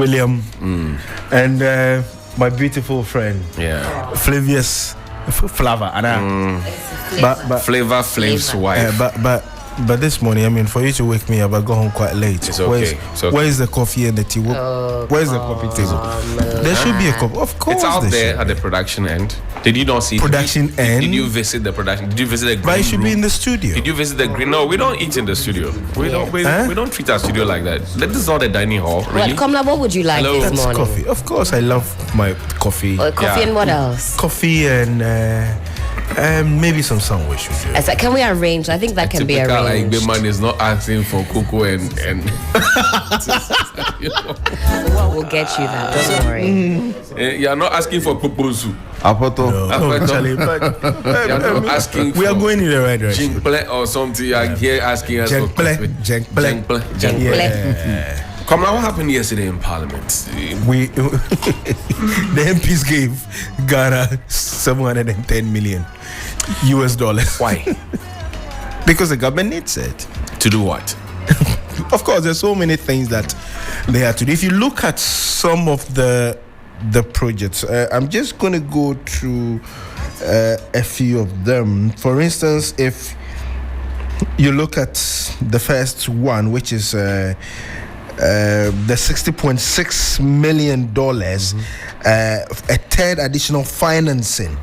William, and my beautiful friend, Flavius Flava, and Flavor Flav's wife. But this morning, I mean, for you to wake me up, I go home quite late. It's okay. Where's the coffee and the tea? Where's the coffee table? There should be a cup. Of course, it's out there at the production end. Did you not see production end? Did you visit the production? Did you visit the green room? But it should be in the studio. Did you visit the green? No, we don't eat in the studio. We don't treat our studio like that. This is not the dining hall. Really? What would you like this morning? Coffee. Of course, I love my coffee. Coffee and what else? Coffee and maybe some sandwich. Can we arrange? I think that can be arranged. Like the man is not asking for cocoa and We'll get you that. Don't worry. You are not asking for pupusu. Apoto. No, Charlie, but you are not asking. We are going in the right direction. Jinkple or something. You are here asking us for coffee. Jinkple. Yeah. Come on, what happened yesterday in Parliament? The MPs gave Ghana $710 million. Why? Because the government needs it. To do what? Of course, there's so many things that they have to do. If you look at some of the projects, I'm just going to go through a few of them. For instance, if you look at the first one, which is the $60.6 million, a third additional financing.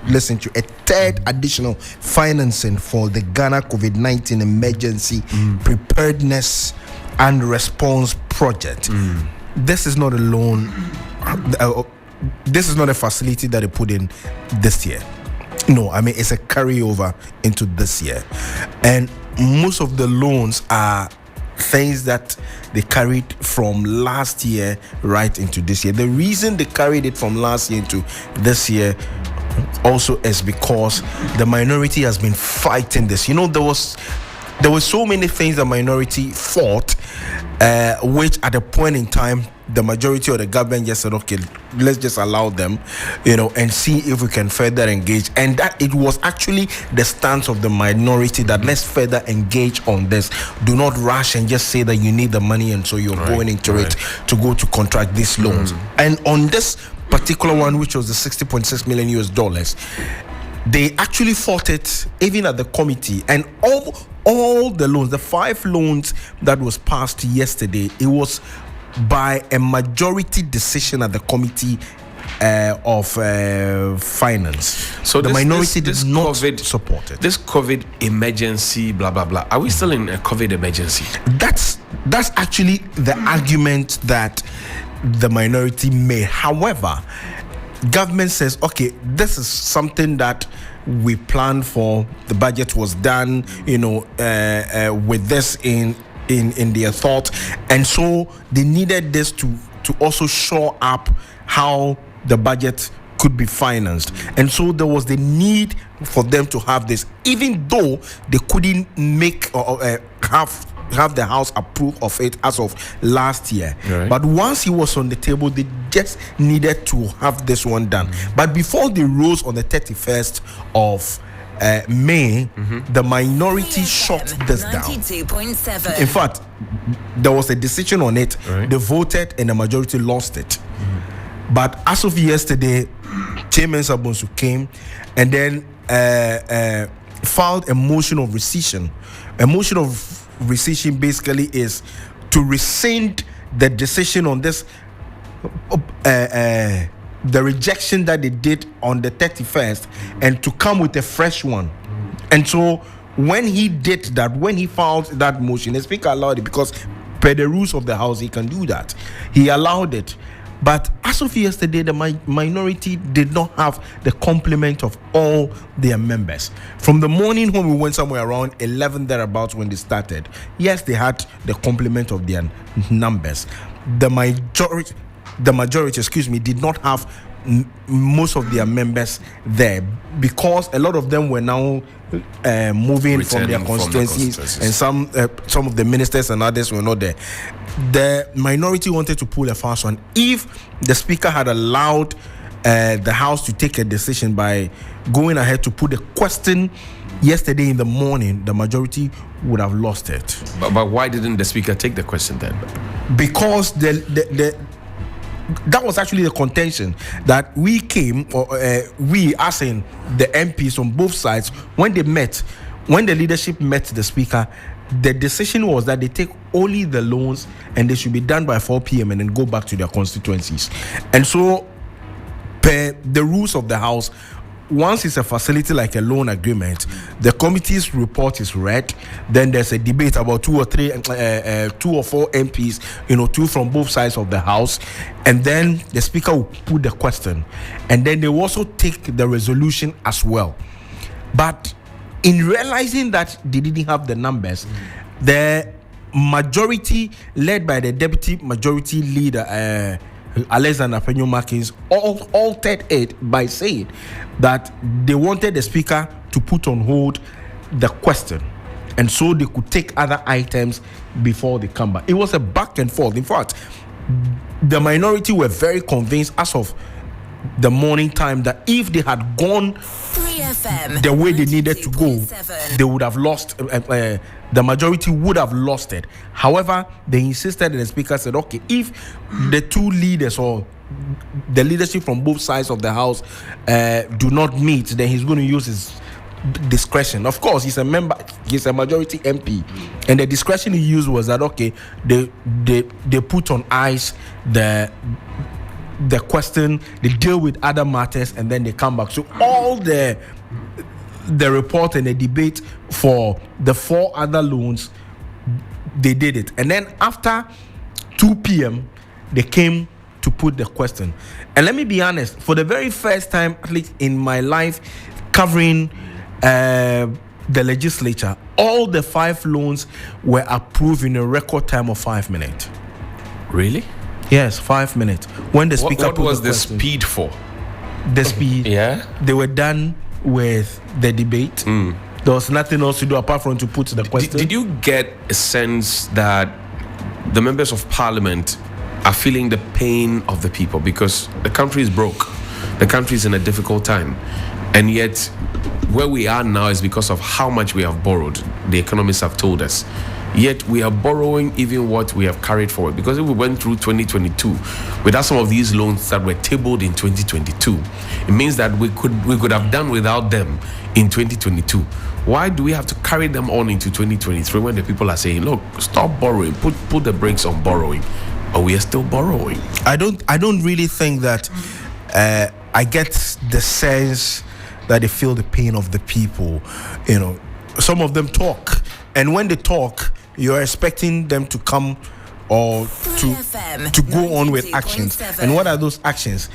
Listen to a third additional financing for the Ghana COVID-19 emergency preparedness and response project. This is not a loan. This is not a facility that they put in this year. No, I mean, it's a carryover into this year. And most of the loans are things that they carried from last year right into this year. The reason they carried it from last year into this year also is because the minority has been fighting this. You know, there were so many things the minority fought, which at a point in time the majority of the government just said, okay, let's just allow them, and see if we can further engage. And that it was actually the stance of the minority that let's further engage on this. Do not rush and just say that you need the money and so you're going into it to go to contract these loans. And on this particular one, which was the $60.6 million, they actually fought it even at the committee. And all the loans, the 5 loans that was passed yesterday, it was by a majority decision at the committee of finance. So the minority did not support it. This COVID emergency, blah blah blah. Are we still in a COVID emergency? That's actually the argument that the minority made. However, government says, okay, this is something that we planned for. The budget was done, with this in their thought, and so they needed this to also shore up how the budget could be financed. And so there was the need for them to have this, even though they couldn't make or have the House approve of it as of last year. But once it was on the table, they just needed to have this one done. But before they rose on the 31st of May, the minority shot this down. In fact, there was a decision on it. They voted and the majority lost it. But as of yesterday, Chairman Sabonsu came and then filed a motion of rescission. A motion of rescission basically is to rescind the decision on this, the rejection that they did on the 31st, and to come with a fresh one. And so when he did that, when he filed that motion, the speaker allowed it, because per the rules of the House he can do that. He allowed it. But as of yesterday, the minority did not have the complement of all their members. From the morning when we went somewhere around 11 thereabouts when they started, yes, they had the complement of their numbers. The majority, did not have most of their members there, because a lot of them were now moving from their constituencies, and some of the ministers and others were not there. The minority wanted to pull a fast one. If the speaker had allowed the House to take a decision by going ahead to put a question yesterday in the morning, the majority would have lost it. But why didn't the speaker take the question then? Because that was actually the contention that we came, or we, as in the MPs on both sides, when the leadership met the speaker, the decision was that they take only the loans and they should be done by 4 p.m. and then go back to their constituencies. And so, per the rules of the House, once it's a facility like a loan agreement, the committee's report is read. Then there's a debate about 2 or 4 MPs, 2 from both sides of the House, and then the speaker will put the question, and then they will also take the resolution as well. But in realizing that they didn't have the numbers, the majority, led by the deputy majority leader, Alexander Penyo Markins, altered it by saying that they wanted the speaker to put on hold the question, and so they could take other items before they come back. It was a back and forth. In fact, the minority were very convinced as of the morning time that if they had gone 3FM, the way they needed to go, they would have lost. The majority would have lost it. However, they insisted, and the speaker said, okay, if the two leaders or the leadership from both sides of the House do not meet, then he's going to use his discretion. Of course, he's a majority MP, and the discretion he used was that, okay, they put on ice the question, they deal with other matters, and then they come back. So all the report and the debate for the 4 other loans, they did it. And then after 2 p.m., they came to put the question. And let me be honest, for the very first time, at least in my life, covering the legislature, all the 5 loans were approved in a record time of 5 minutes. Really? Yes, 5 minutes. When the speaker what was the speed for? The speed. Yeah. They were done with the debate. There was nothing else to do apart from to put the question. Did you get a sense that the members of parliament are feeling the pain of the people, because the country is broke, the country is in a difficult time, and yet where we are now is because of how much we have borrowed? The economists have told us. Yet we are borrowing even what we have carried forward, because if we went through 2022 without some of these loans that were tabled in 2022, it means that we could have done without them in 2022. Why do we have to carry them on into 2023 when the people are saying, look, stop borrowing, put the brakes on borrowing, but we are still borrowing? I don't really think that I get the sense that they feel the pain of the people. Some of them talk, and when they talk, you're expecting them to come or to go on with actions. And what are those actions?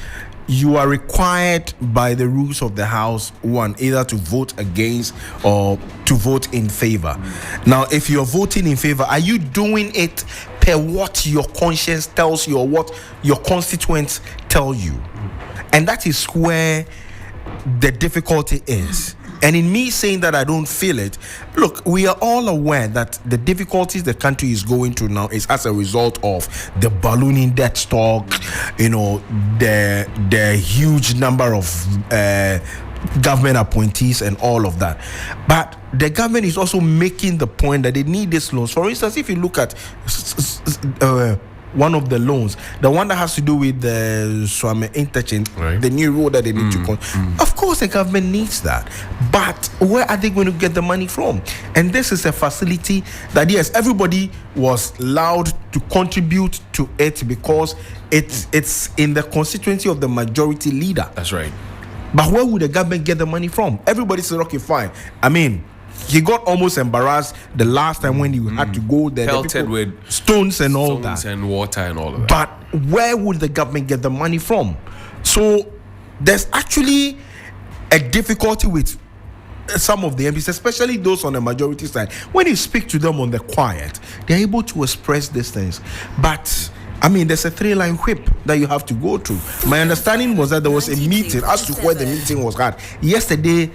You are required by the rules of the House, one, either to vote against or to vote in favor. Now, if you're voting in favor, are you doing it per what your conscience tells you or what your constituents tell you? And that is where the difficulty is. And in me saying that I don't feel it, look, we are all aware that the difficulties the country is going through now is as a result of the ballooning debt stock, the huge number of government appointees and all of that. But the government is also making the point that they need these loans. For instance, if you look at one of the loans, the one that has to do with the Swame interchange, right, the new road that they need to of course the government needs that, but where are they going to get the money from? And this is a facility that, yes, everybody was allowed to contribute to it because it's in the constituency of the majority leader. That's right. But where would the government get the money from? Everybody said, okay, fine. I mean, he got almost embarrassed the last time when he had to go there. Pelted with stones and all that. Stones and water and all of that. But where would the government get the money from? So there's actually a difficulty with some of the MPs, especially those on the majority side. When you speak to them on the quiet, they're able to express these things. But I mean, there's a 3-line whip that you have to go through. My understanding was that there was a meeting as to where the meeting was had. Yesterday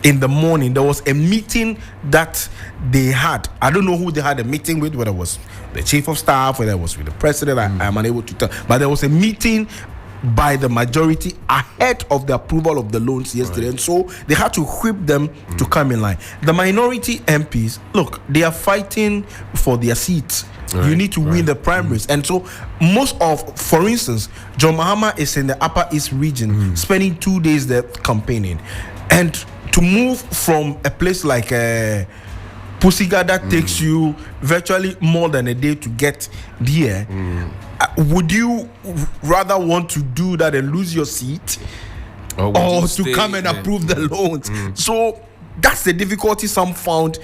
in the morning, there was a meeting that they had. I don't know who they had a meeting with, whether it was the chief of staff, whether it was with the president. I'm unable to tell. But there was a meeting by the majority ahead of the approval of the loans yesterday, and so they had to whip them to come in line. The minority MPs, look, they are fighting for their seats You need to win the primaries. And so for instance, John Mahama is in the Upper East region, spending 2 days there campaigning. And to move from a place like Pusiga that takes you virtually more than a day to get there, would you rather want to do that and lose your seat, or to come and approve the loans? So that's the difficulty some found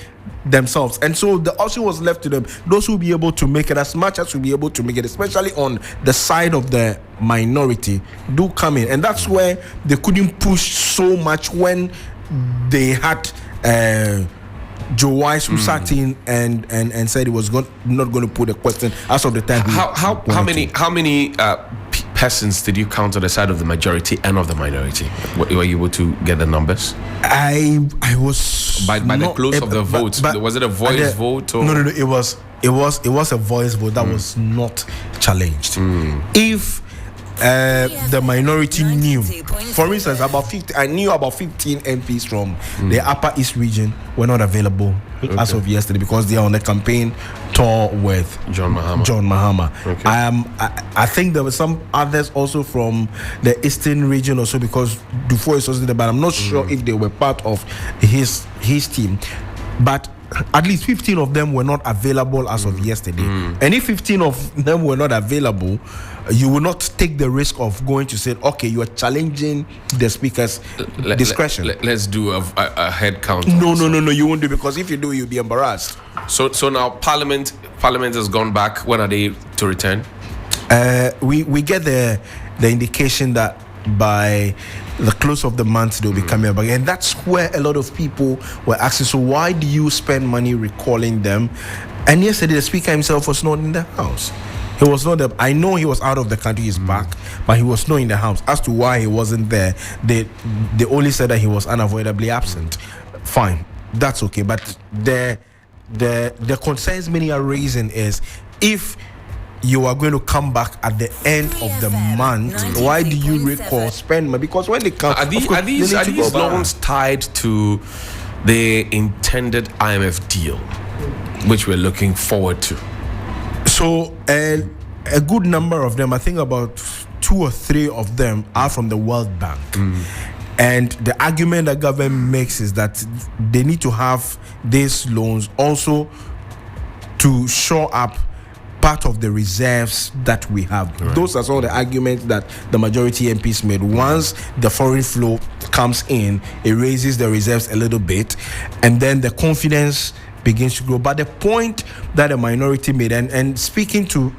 themselves, and so the option was left to them. Those who will be able to make it, as much as will be able to make it, especially on the side of the minority, do come in. And that's where they couldn't push so much when they had Joe Wise, who sat in and said he was not going to put a question as of the time. How many persons did you count on the side of the majority and of the minority? Were you able to get the numbers? I was by the close of the vote. Was it a voice vote? Or? No. It was a voice vote that was not challenged. If the minority knew, for instance, I knew about 15 MPs from the Upper East region were not available as of yesterday because they are on the campaign tour with John Mahama. Okay. I think there were some others also from the Eastern region also, because Dufour is also there, but I'm not sure if they were part of his team. But at least 15 of them were not available as of yesterday. And if 15 of them were not available, you will not take the risk of going to say, okay, you are challenging the speaker's discretion. Let's do a head count. No, you won't do, because if you do, you'll be embarrassed. So now Parliament has gone back. When are they to return? We get the indication that by the close of the month they'll be coming back, and that's where a lot of people were asking, so why do you spend money recalling them? And yesterday the speaker himself was not in the house. He was not there. I know he was out of the country, he's back, but he was not in the house. As to why he wasn't there, they only said that he was unavoidably absent. Fine, that's okay. But the concerns many are raising is, if you are going to come back at the end of the month, why do you recall spend money? Because when they come, are these loans tied to the intended IMF deal, which we're looking forward to? So a good number of them, I think about 2 or 3 of them, are from the World Bank. And the argument that government makes is that they need to have these loans also to shore up part of the reserves that we have. Right. Those are some of the arguments that the majority MPs made. Once the foreign flow comes in, it raises the reserves a little bit, and then the confidence begins to grow. But the point that the minority made, and speaking to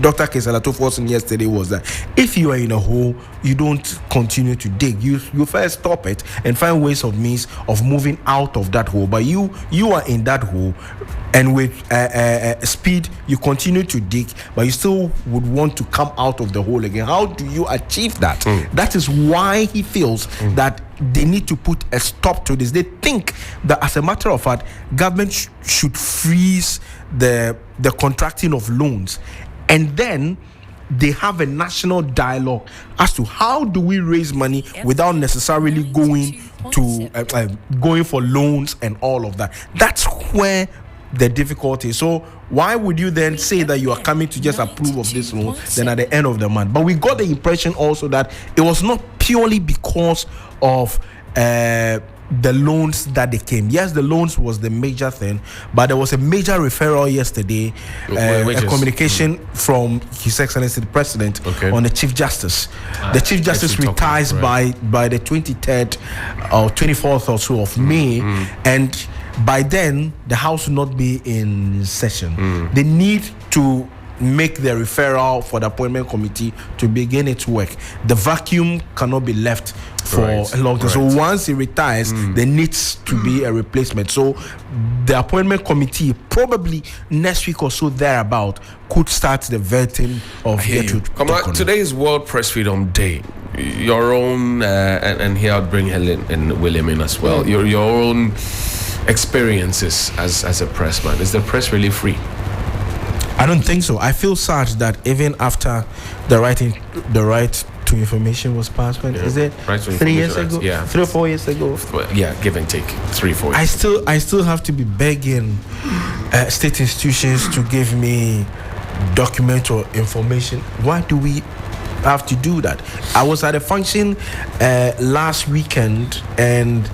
Dr. Kesalato Forson yesterday, was that if you are in a hole, you don't continue to dig. You first stop it and find ways of means of moving out of that hole. But you are in that hole, and with speed you continue to dig, but you still would want to come out of the hole again. How do you achieve that? That is why he feels that they need to put a stop to this. They think that, as a matter of fact, government should freeze the contracting of loans, and then they have a national dialogue as to how do we raise money without necessarily going for loans and all of that. That's where the difficulty is. So why would you then say that you are coming to just approve of this loan then at the end of the month? But we got the impression also that it was not purely because of the loans that they came. Yes, the loans was the major thing, but there was a major referral yesterday, a communication from His Excellency the President on the Chief Justice. The Chief Justice retires by the 23rd or 24th or so of May, and by then the House will not be in session. They need to make the referral for the appointment committee to begin its work. The vacuum cannot be left for a long time. So once he retires, there needs to be a replacement. So the appointment committee, probably next week or so thereabout, could start the vetting of Gertrude. Today is World Press Freedom Day. Your own, and here I'll bring Helen and William in as well. Your own experiences as a pressman. Is the press really free? I don't think so. I feel sad that even after the right to information was passed when is it Right to 3 years Information ago? Act, yeah. 3 or 4 years ago. Well, yeah, give and take 3-4 years. I still have to be begging state institutions to give me document or information. Why do we have to do that? I was at a function last weekend, and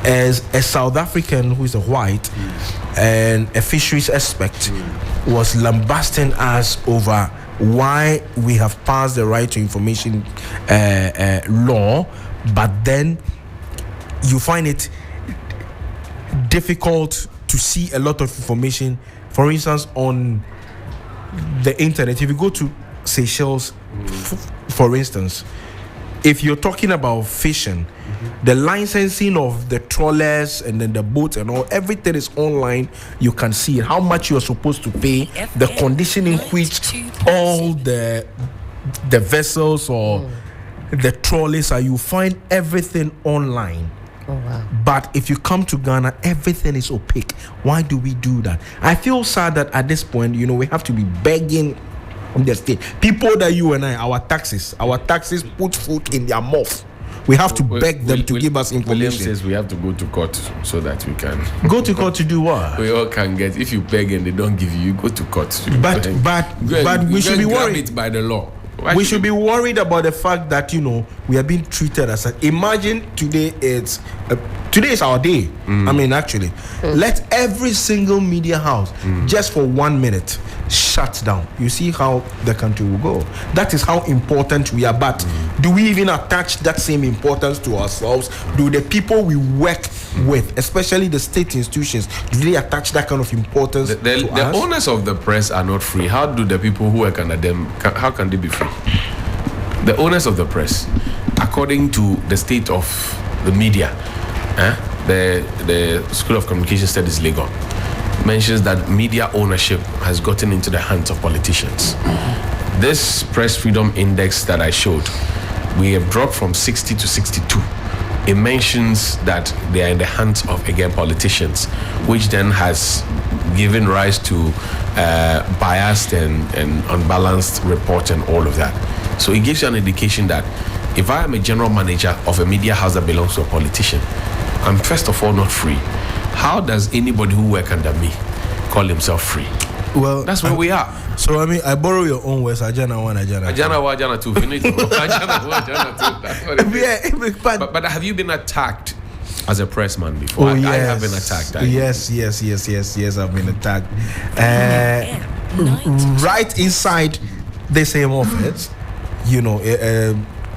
as a South African who is a white and a fisheries expert was lambasting us over why we have passed the right to information law, but then you find it difficult to see a lot of information. For instance, on the internet, if you go to Seychelles, for instance, if you're talking about fishing, the licensing of the trawlers and then the boats and all, everything is online. You can see how much you are supposed to pay, the condition in which all the vessels or the trawlers are. You find everything online. Oh, wow. But if you come to Ghana, everything is opaque. Why do we do that? I feel sad that at this point, we have to be begging the state. People that you and I, our taxes put food in their mouth. We have to beg them to give us information. William says we have to go to court so that we can go to court to do what? We all can get. If you beg and they don't give you go to court. But we should be worried. It by the law. We should be worried about the fact that we are being treated as a. Imagine today is our day. I mean, actually, let every single media house just for 1 minute shut down. You see how the country will go. That is how important we are. But do we even attach that same importance to ourselves? Do the people we work with, especially the state institutions, do they attach that kind of importance to us? The owners of the press are not free. How do the people who work under them? How can they be free? The owners of the press, according to the state of the media, the School of Communication Studies Legon mentions that media ownership has gotten into the hands of politicians. This press freedom index that I showed, we have dropped from 60 to 62. It mentions that they are in the hands of, again, politicians, which then has given rise to biased and unbalanced reports and all of that. So it gives you an indication that if I am a general manager of a media house that belongs to a politician, I'm first of all not free. How does anybody who works under me call himself free? Well, that's where we are. So I borrow your own words. Ajana one, Ajana two. Finish. Ajana two. That's what it is. But have you been attacked as a pressman before? Oh, yes. I have been attacked. Yes. I've been attacked. Right inside the same office,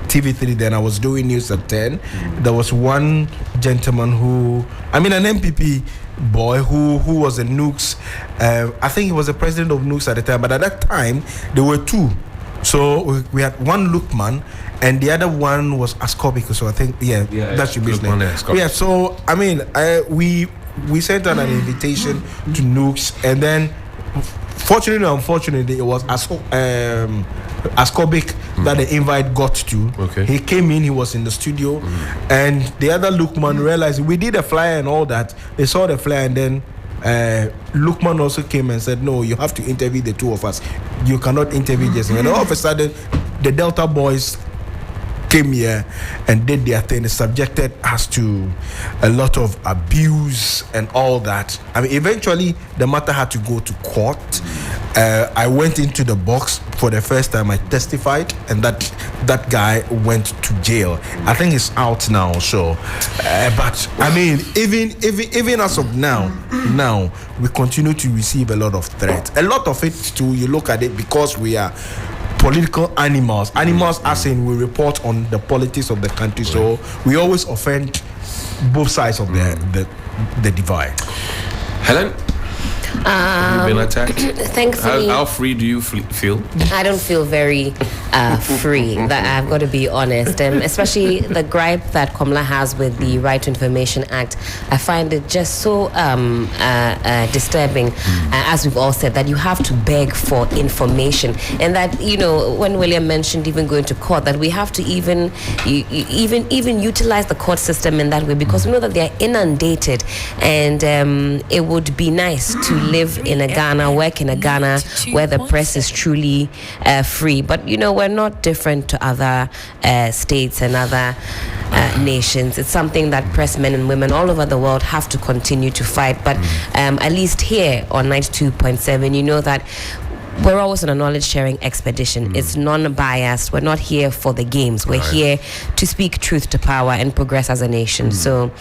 TV3. Then I was doing news at 10. There was one gentleman an MPP boy who was a Nooks. I think he was the president of Nooks at the time, but at that time there were two. So we had one Lookman and the other one was Ascobic. So I think that should be his name. Yeah. So we sent out an invitation to Nooks, and then fortunately or unfortunately, it was Ascobic that the invite got to. Okay. He came in, he was in the studio, and the other Lookman realized we did a flyer and all that. They saw the flyer, and then Lookman also came and said, no, you have to interview the two of us. You cannot interview Jason. And all of a sudden, the Delta boys came here and did their thing. They subjected us to a lot of abuse and all that. I mean, eventually the matter had to go to court. I went into the box for the first time. I testified, and that guy went to jail. I think he's out now. So, but I mean, even as of now we continue to receive a lot of threats. A lot of it too. You look at it because we are political animals as in we report on the politics of the country, so we always offend both sides of the divide. Helen, have you been attacked? Thankfully, how free do you feel? I don't feel very free. That I've got to be honest, especially the gripe that Komla has with the Right to Information Act. I find it just so disturbing, as we've all said, that you have to beg for information, and that when William mentioned even going to court, that we have to even utilize the court system in that way, because we know that they are inundated, and it would be nice to live in a Ghana, work in a Ghana where the press is truly free. But you know what? we're not different to other states and other nations. It's something that press men and women all over the world have to continue to fight. But at least here on 92.7, you know that we're always on a knowledge sharing expedition. It's non-biased. We're not here for the games. We're here to speak truth to power and progress as a nation. So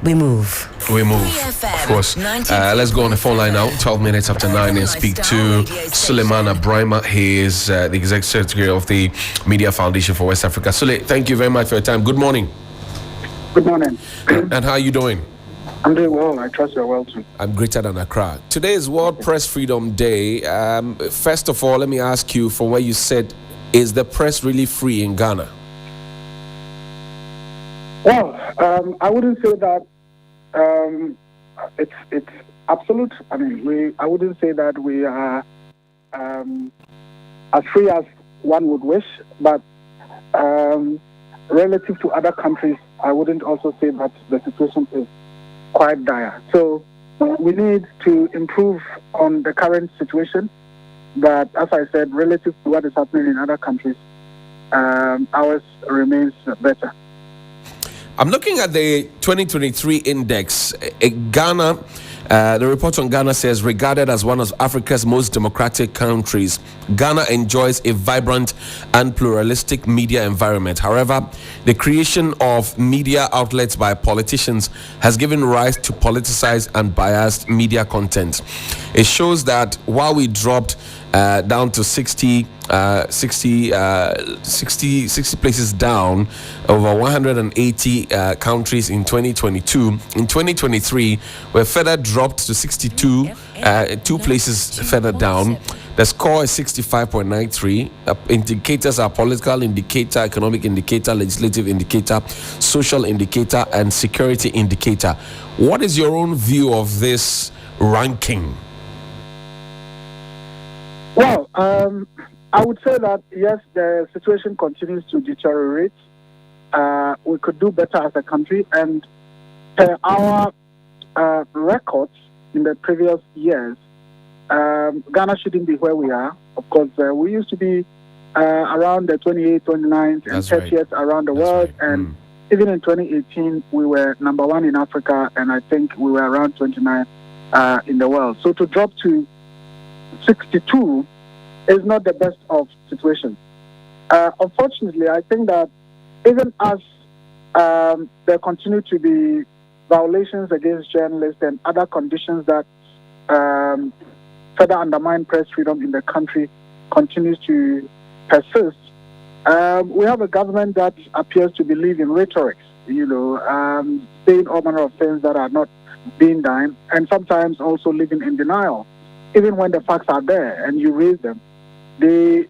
we move. Of course. Let's go on the phone line now, 12 minutes after 9, and speak to Suleiman Abrahima. He is the Executive Secretary of the Media Foundation for West Africa. Sule, thank you very much for your time. Good morning. Good morning. And how are you doing? I'm doing well. I trust you're well too. I'm greater than Accra. Today is World Press Freedom Day. First of all, let me ask you, from where you said, is the press really free in Ghana? Well, I wouldn't say that it's absolute. I mean, I wouldn't say that we are as free as one would wish, but relative to other countries, I wouldn't also say that the situation is quite dire. So we need to improve on the current situation. But as I said, relative to what is happening in other countries, ours remains better. I'm looking at the 2023 index. Ghana, the report on Ghana says, regarded as one of Africa's most democratic countries, Ghana enjoys a vibrant and pluralistic media environment. However, the creation of media outlets by politicians has given rise to politicized and biased media content. It shows that while we dropped down to 60 places down, over 180 countries in 2022. In 2023, we're further dropped to 62, 2 places further down. The score is 65.93. Indicators are political indicator, economic indicator, legislative indicator, social indicator, and security indicator. What is your own view of this ranking? Well, I would say that, yes, the situation continues to deteriorate. We could do better as a country, and per our records in the previous years, Ghana shouldn't be where we are. Of course, we used to be around the 28th, 29th, and 30th around the world, and even in 2018, we were number 1 in Africa, and I think we were around 29 in the world. So to drop to 62 is not the best of situations. Unfortunately, I think that even as there continue to be violations against journalists and other conditions that further undermine press freedom in the country continues to persist, we have a government that appears to believe in rhetoric, saying all manner of things that are not being done, and sometimes also living in denial. Even when the facts are there and you raise them, they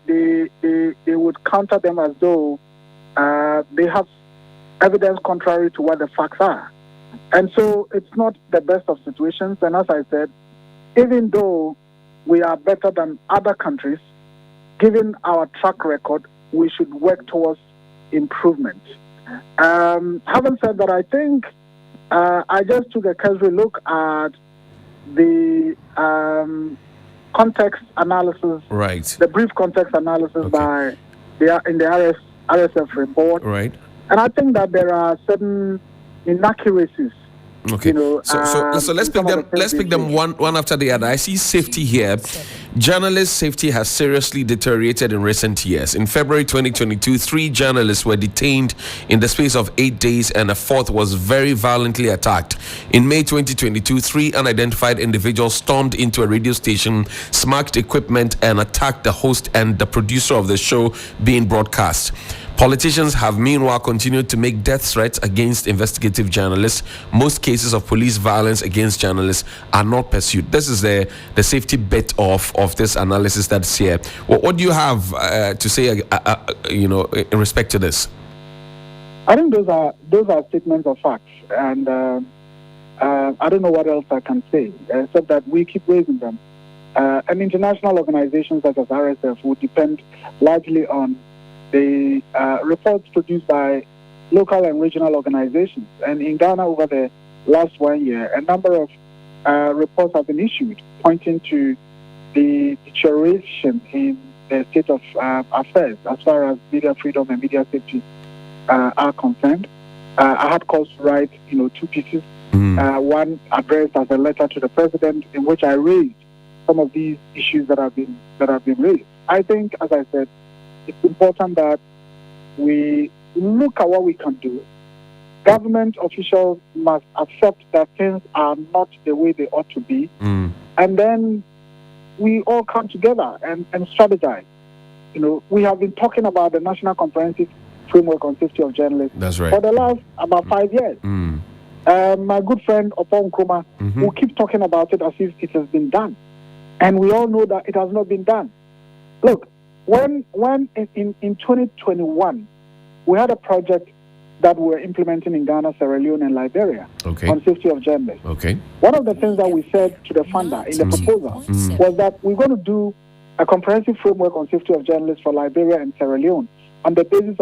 would counter them as though they have evidence contrary to what the facts are. And so it's not the best of situations. And as I said, even though we are better than other countries, given our track record, we should work towards improvement. Having said that, I think I just took a casual look at the context analysis, the brief context analysis by in the RSF report, and I think that there are certain inaccuracies. Okay, so let's pick them one after the other. I see safety here. Journalist safety has seriously deteriorated in recent years. In February 2022, 3 journalists were detained in the space of 8 days, and a 4th was very violently attacked. In May 2022, 3 unidentified individuals stormed into a radio station, smacked equipment, and attacked the host and the producer of the show being broadcast. Politicians have meanwhile continued to make death threats against investigative journalists. Most cases of police violence against journalists are not pursued. This is the safety bit of this analysis that's here. What do you have to say, in respect to this? I think those are statements of facts, and I don't know what else I can say except that we keep raising them. And international organizations such as RSF would depend largely on the reports produced by local and regional organizations. And in Ghana, over the last 1 year, a number of reports have been issued pointing to the deterioration in the state of affairs as far as media freedom and media safety are concerned. I had calls to write, 2 pieces. One addressed as a letter to the president, in which I raised some of these issues that have been raised. I think, as I said, it's important that we look at what we can do. Government officials must accept that things are not the way they ought to be, and then we all come together and strategize. We have been talking about the National Comprehensive Framework on Safety of Journalists for the last about 5 years. My good friend Opon Nkrumah will keep talking about it as if it has been done, and we all know that it has not been done. Look, when in 2021 we had a project that we're implementing in Ghana, Sierra Leone, and Liberia on safety of journalists. One of the things that we said to the funder in the proposal was that we're going to do a comprehensive framework on safety of journalists for Liberia and Sierra Leone on the basis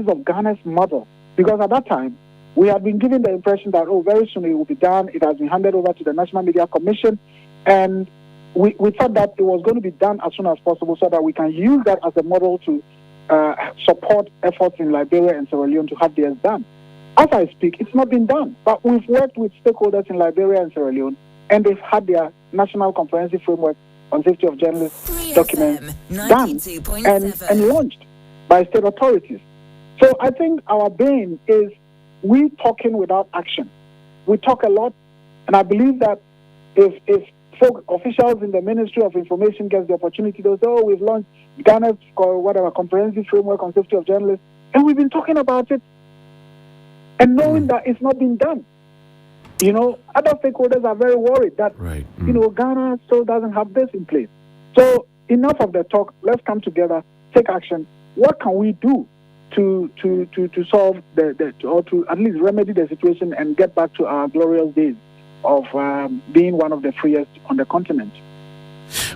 of Ghana's model, because at that time we had been given the impression that very soon it will be done. It has been handed over to the National Media Commission, and we thought that it was going to be done as soon as possible so that we can use that as a model to support efforts in Liberia and Sierra Leone to have theirs done. As I speak, it's not been done, but we've worked with stakeholders in Liberia and Sierra Leone, and they've had their National Comprehensive Framework on Safety of Journalists documents done and launched by state authorities. So I think our bane is we talking without action. We talk a lot, and I believe that if officials in the Ministry of Information gets the opportunity, they'll say, we've launched Ghana's comprehensive framework on safety of journalists, and we've been talking about it and knowing that it's not been done. Other stakeholders are very worried that Ghana still doesn't have this in place. So enough of the talk. Let's come together, take action. What can we do to solve or to at least remedy the situation and get back to our glorious days of being one of the freest on the continent?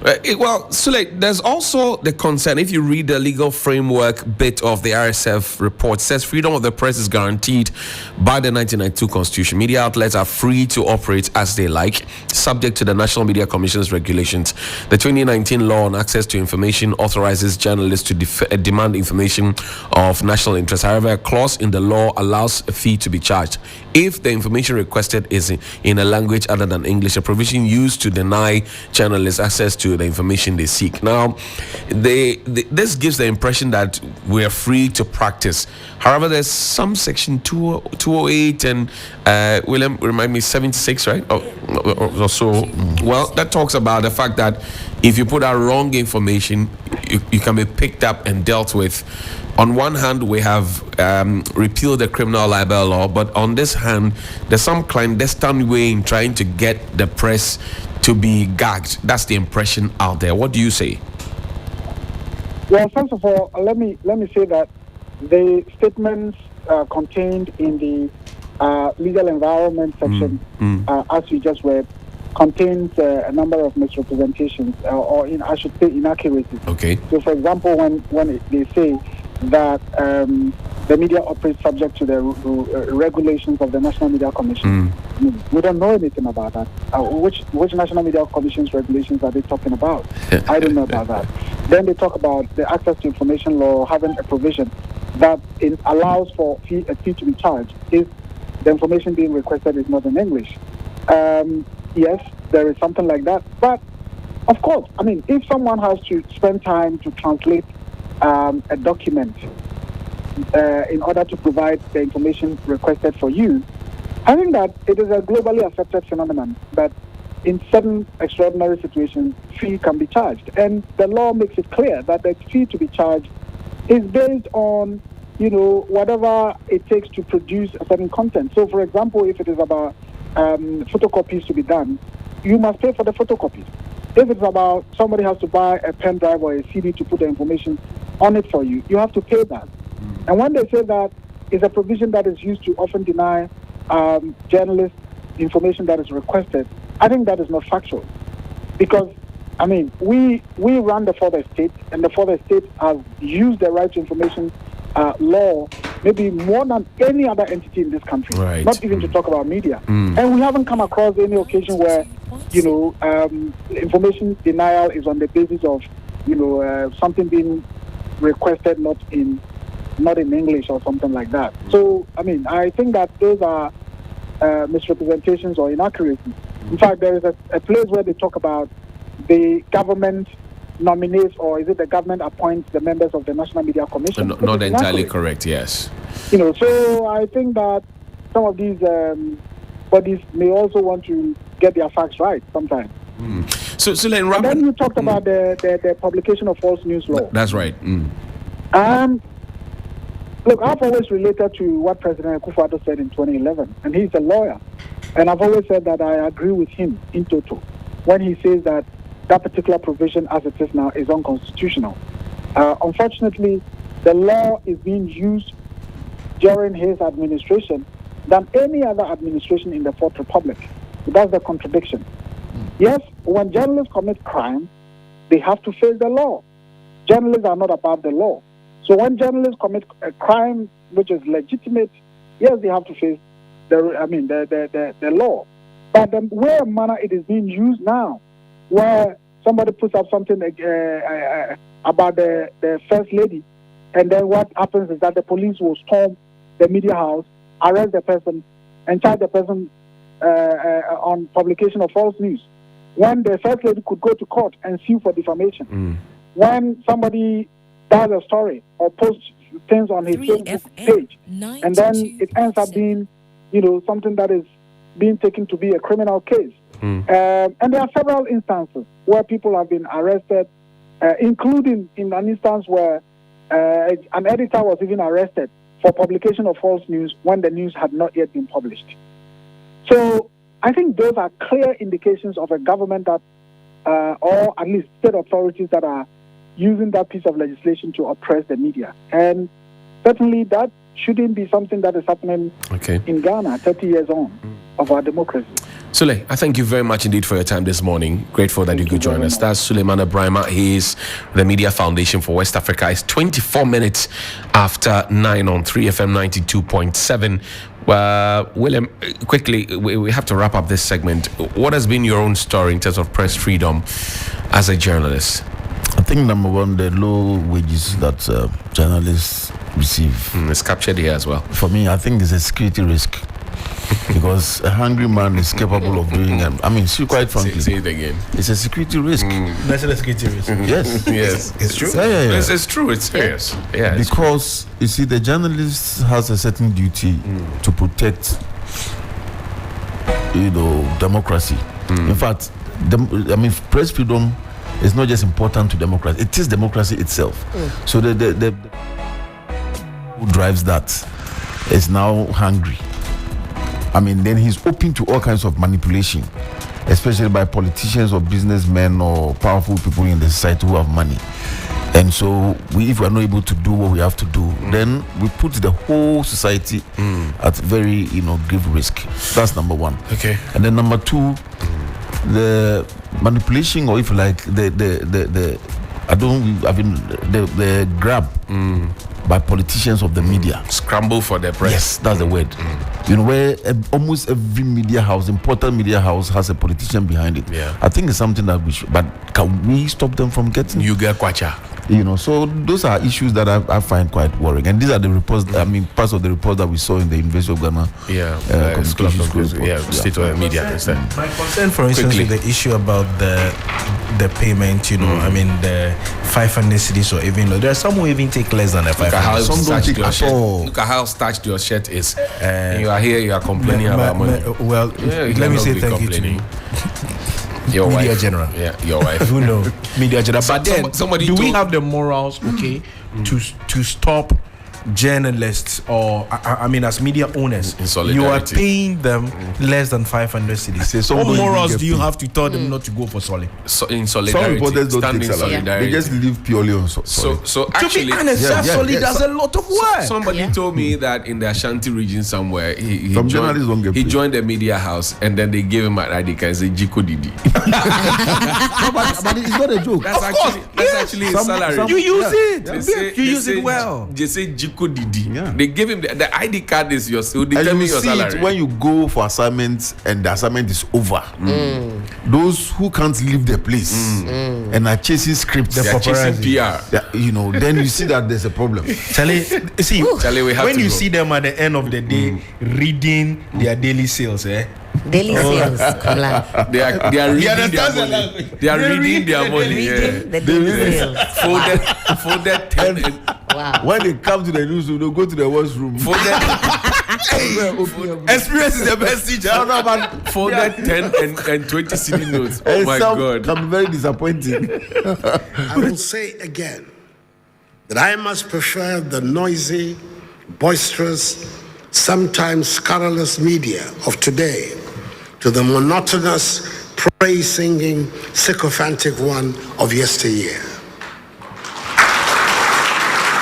Well, Sule, there's also the concern, if you read the legal framework bit of the RSF report, it says freedom of the press is guaranteed by the 1992 Constitution. Media outlets are free to operate as they like, subject to the National Media Commission's regulations. The 2019 law on access to information authorizes journalists to demand information of national interest. However, a clause in the law allows a fee to be charged if the information requested is in a language other than English, a provision used to deny journalists access to the information they seek. Now, this gives the impression that we're free to practice. However, there's some section 208 and William, remind me, 76, right? Or so. Well, that talks about the fact that if you put out wrong information, you can be picked up and dealt with. On one hand, we have repealed the criminal libel law, but on this hand, there's some clandestine way in trying to get the press to be gagged. That's the impression out there. What do you say? Well, first of all, let me say that the statements contained in the legal environment section, as you just read, contains a number of misrepresentations, I should say inaccuracies. Okay. So, for example, when they say that the media operates subject to the regulations of the National Media Commission, we don't know anything about that. Which National Media Commission's regulations are they talking about? I don't know about that. Then they talk about the Access to Information Law having a provision that it allows for a fee to be charged if the information being requested is not in English. Yes, there is something like that. But, of course, if someone has to spend time to translate a document in order to provide the information requested for you, I think that it is a globally accepted phenomenon that in certain extraordinary situations, fee can be charged. And the law makes it clear that the fee to be charged is based on, whatever it takes to produce a certain content. So, for example, if it is about photocopies to be done, you must pay for the photocopies. If it's about somebody has to buy a pen drive or a CD to put the information on it for you, you have to pay that. And when they say that is a provision that is used to often deny journalists information that is requested, I think that is not factual. Because, we run the further state, and the further state has used the right to information law maybe more than any other entity in this country, not even to talk about media. And we haven't come across any occasion where, information denial is on the basis of something being requested not in English or something like that. So, I mean, I think that those are misrepresentations or inaccuracies. In fact, there is a place where they talk about the government nominates, or is it the government appoints the members of the National Media Commission? Not entirely correct, yes. So I think that some of these bodies may also want to get their facts right sometimes. So then you talked about the publication of false news law. That's right. Look, I've always related to what President Akkufo Addo said in 2011, and he's a lawyer. And I've always said that I agree with him in total when he says that particular provision as it is now is unconstitutional. Unfortunately, the law is being used during his administration than any other administration in the Fourth Republic. So that's the contradiction. Yes, when journalists commit crime, they have to face the law. Journalists are not above the law. So when journalists commit a crime which is legitimate, yes, they have to face the law. But the way and manner it is being used now, where somebody puts up something about the first lady, and then what happens is that the police will storm the media house, arrest the person, and charge the person on publication of false news, when the first lady could go to court and sue for defamation. When somebody does a story or posts things on his Facebook page, and then it ends up being, something that is being taken to be a criminal case. And there are several instances where people have been arrested, including in an instance where an editor was even arrested for publication of false news when the news had not yet been published. So I think those are clear indications of a government that, or at least state authorities that are using that piece of legislation to oppress the media. And certainly that shouldn't be something that is happening in Ghana 30 years on of our democracy. Sule, I thank you very much indeed for your time this morning. Grateful that you could join us. That's Suleiman Ibrahima. He is the Media Foundation for West Africa. It's 24 minutes after 9 on 3FM 92.7. William, quickly, we have to wrap up this segment. What has been your own story in terms of press freedom as a journalist? I think number one, the low wages that journalists receive. It's captured here as well. For me, I think it's a security risk. Because a hungry man is capable of doing it. I mean, quite frankly, say it again. It's a security risk. That's a security risk. Yes. Yes. It's true. Yeah. It's true. It's serious. Yeah. Because you see, the journalist has a certain duty to protect, democracy. In fact, press freedom is not just important to democracy; it is democracy itself. So the who drives that is now hungry. Then he's open to all kinds of manipulation, especially by politicians or businessmen or powerful people in the society who have money. And so, if we are not able to do what we have to do, then we put the whole society at very, grave risk. That's number one. Okay. And then number two, the manipulation, or if you like, the grab by politicians of the media. Scramble for the press. Yes, that's the word. Where almost every media house, important media house, has a politician behind it. Yeah. I think it's something that we should, but can we stop them from getting? You get kwacha. So those are issues that I find quite worrying. And these are the reports, parts of the report that we saw in the University of Ghana. Communication School report. State of media. My concern, for instance, with the issue about the payment, the 500 cedis or even, there are some who even take less than the 500. Some don't take at all. Look at how starched your shirt is. You are here, you are complaining about money. Let me say thank you to your Media wife. General. Yeah, your wife. Who know? Media General. But then, do we have the morals, to stop journalists or as media owners? In solidarity. You are paying them less than 500 cedis. What morals do you have to tell them not to go for solid? In solidarity. Some reporters don't take salary. Solidarity. They just live purely on solid. So actually, to be honest, solid does a lot of work. Somebody told me that in the Ashanti region somewhere, he journalists don't get he paid. joined the media house and then they gave him a radical and said Jiko Didi. but it's not a joke. That's actually his salary. You use it. They You use it well. They say Jiko Chukudidi. Yeah. They give him the ID card is yours. Will And determine you your see salary. it when you go for assignments and the assignment is over. Those who can't leave the place and are chasing scripts, They are chasing PR. then you see that there's a problem. Charlie, see, Charlie, we have when to you go. see them at the end of the day reading their daily sales, Daily sales. Komla. They are reading their understands the money. language. They are They reading read their the money. Reading the Yeah. daily sales. Folded 10 and Wow. When they come to the newsroom, they'll go to the washroom. experience is the best teacher. folded 10 and 20 CD notes. Oh And my some God. can be very disappointing. I will say again that I must prefer the noisy, boisterous, sometimes scurrilous media of today to the monotonous, praise-singing, sycophantic one of yesteryear.